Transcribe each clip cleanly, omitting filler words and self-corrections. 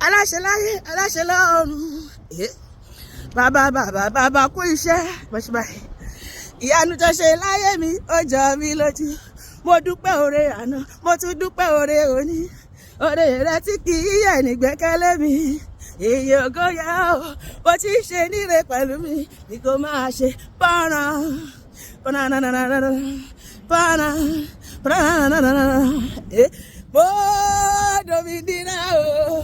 aláṣẹ láyé aláṣẹ lọ́run. Bàbá kú iṣẹ́ bọ́sibáyìí. Ìyanu tó ṣe láyé mi ó jọ mí lójú. Mo dúpẹ́ oore àná, mo tún dúpẹ́ oore òní. Oore rẹ tí kì í yẹ̀ ní gbẹ́kẹ̀lé mi. Iye ògo yẹ o, bó ti ṣe níre pẹ̀lú mi, ni kò máa ṣe pọ́nà. Mo dòmìnira o,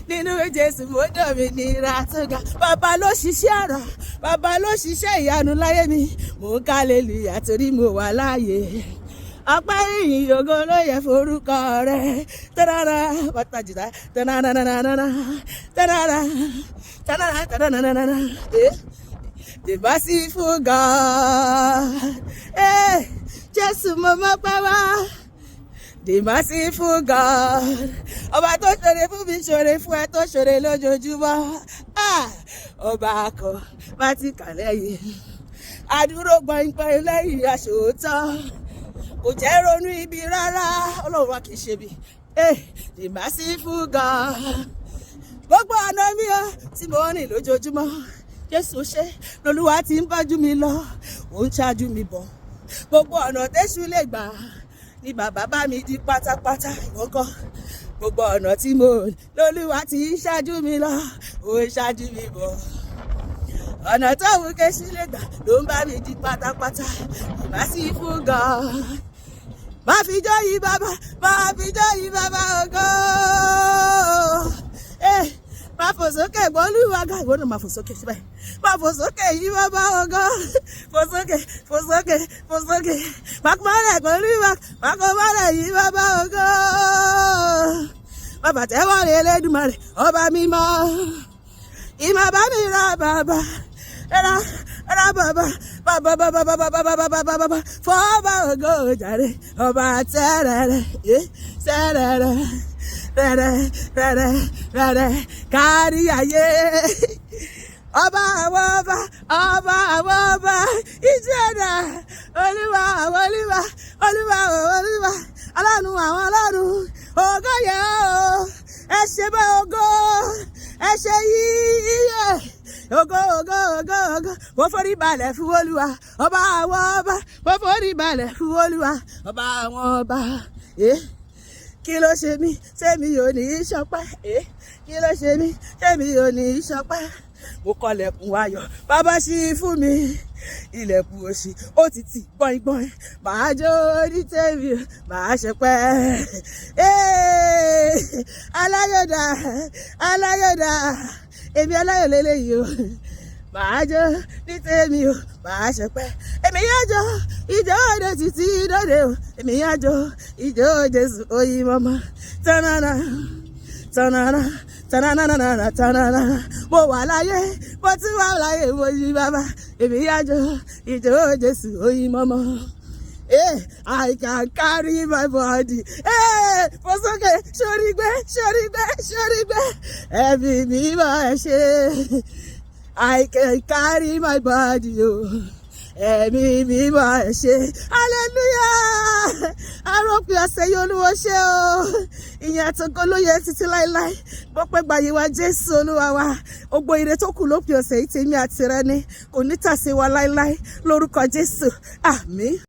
nínú Jésù mo dòmìnira tó ga. Bàbá ló ṣiṣẹ́ àrà, bàbá ló ṣiṣẹ́ ìyanu láyé mi. Mo ń hallelujah torí mo wà láàyè. Ọpẹ́ ìyìn ògo ló yẹ forúkọ rẹ̀. Tadara bàtàjìdá tananana tadara tananana. The merciful God. Jésù mo mọ̀ pé wá. The merciful God. Ọba tó ṣoore fún mi ṣoore fún ẹ tó ṣoore lójoojúmọ́. Ọba akọ bá ti kà lẹ́yìn. Àdúró gbọ̀ngbọ̀n lẹ́yìn aṣòótọ́. Kò jẹ́ ronú ibi rárá. Ọlọ́run wa kì í ṣe bí. The merciful God. Gbogbo ọ̀nà mi ó tí mo rìn lójoojúmọ́. Jésù ṣe lolúwa ti ń bájú mi lọ. Ó ń ṣáájú mi bọ̀. Gbogbo ọ̀nà tẹ́ṣù lè gbà ni bàbá bá mi di pátápátá ìwọ́kọ́. Gbogbo ọ̀nà tí mo rìn lolúwa ti ń ṣáájú mi lọ. Ó ń ṣáájú mi bọ̀. Ọ̀nà tó wù kéṣù lè gbà ló ń bá mi di pátápátá. The merciful God. Má fi jọ́ yìí bàbá, má fi jọ́ yìí bàbá ògo. Má fò sókè gbọ́lúwa ga ìwọ náà má fò sókè síbẹ̀. Má fò sókè yìí bàbá ògo. Fò sókè, fò sókè, fò sókè. Má kọ́ mọ́lẹ̀ gbọ́lúwa, má kọ́ mọ́lẹ̀ yìí bàbá ògo. Bàbá tẹ́wọ́ rẹ̀ Elédùmarè, ọba mímọ́. Ìmọ̀ bá mi ra bàbá. Ra bàbá fọba ògo jàre ọba tẹ́rẹ̀rẹ̀ kárí ayé ọba àwọn ọba ìjẹ́dá olúwa ọlọ́run àwọn ọlọ́run ògo yẹ o ẹ ṣe bẹ́ ògo ẹ ṣe yíyẹ. Ògo mo forí balẹ̀ fún Olúwa ọba àwọn ọba mo forí balẹ̀ fún Olúwa ọba àwọn ọba. Kí ló ṣe mí sẹ́mi ò ní í ṣọpẹ́. Kí ló ṣe mí sẹ́mi ò ní í ṣọpẹ́. Mo kọlẹ̀kùn ayọ̀ bàbá ṣí fún mi. Ilẹ̀kùn òṣì ó ti tì gbọ̀ngbọ̀n. Màá jó ní tèmi màá ṣọpẹ́. Aláyọ̀dá èmi aláyọ̀ lélẹ́yìí o. Màá jó ní tèmi o màá ṣọpẹ́. Èmi yóò jó ìjó òde títí dòde o. Èmi yóò jó ìjó Jésù oyin mọ́mọ́. Tanana. Mo wà láyé mo ti wà láyé mo yí bàbá. Èmi yóò jó ìjó Jésù oyin mọ́mọ́. I can carry my body. Fò sókè sórí gbé. Ẹ̀mí mi máa ṣe. I can carry my body. Ẹ̀mí mi máa ṣe. Hallelujah. Arọ́pì ọ̀sẹ̀ yìí olúwo ṣe o. Ìyẹn àtọ́gọ́ ló yẹ títí láéláé. Bọ́pẹ́ gbàyè wa Jésù olúwa wa. Gbogbo ire tó kù lópin ọ̀sẹ̀ yìí tèmi àti rẹ ni. Kò ní tàsé wa láéláé. Lórúkọ Jésù. Àmín.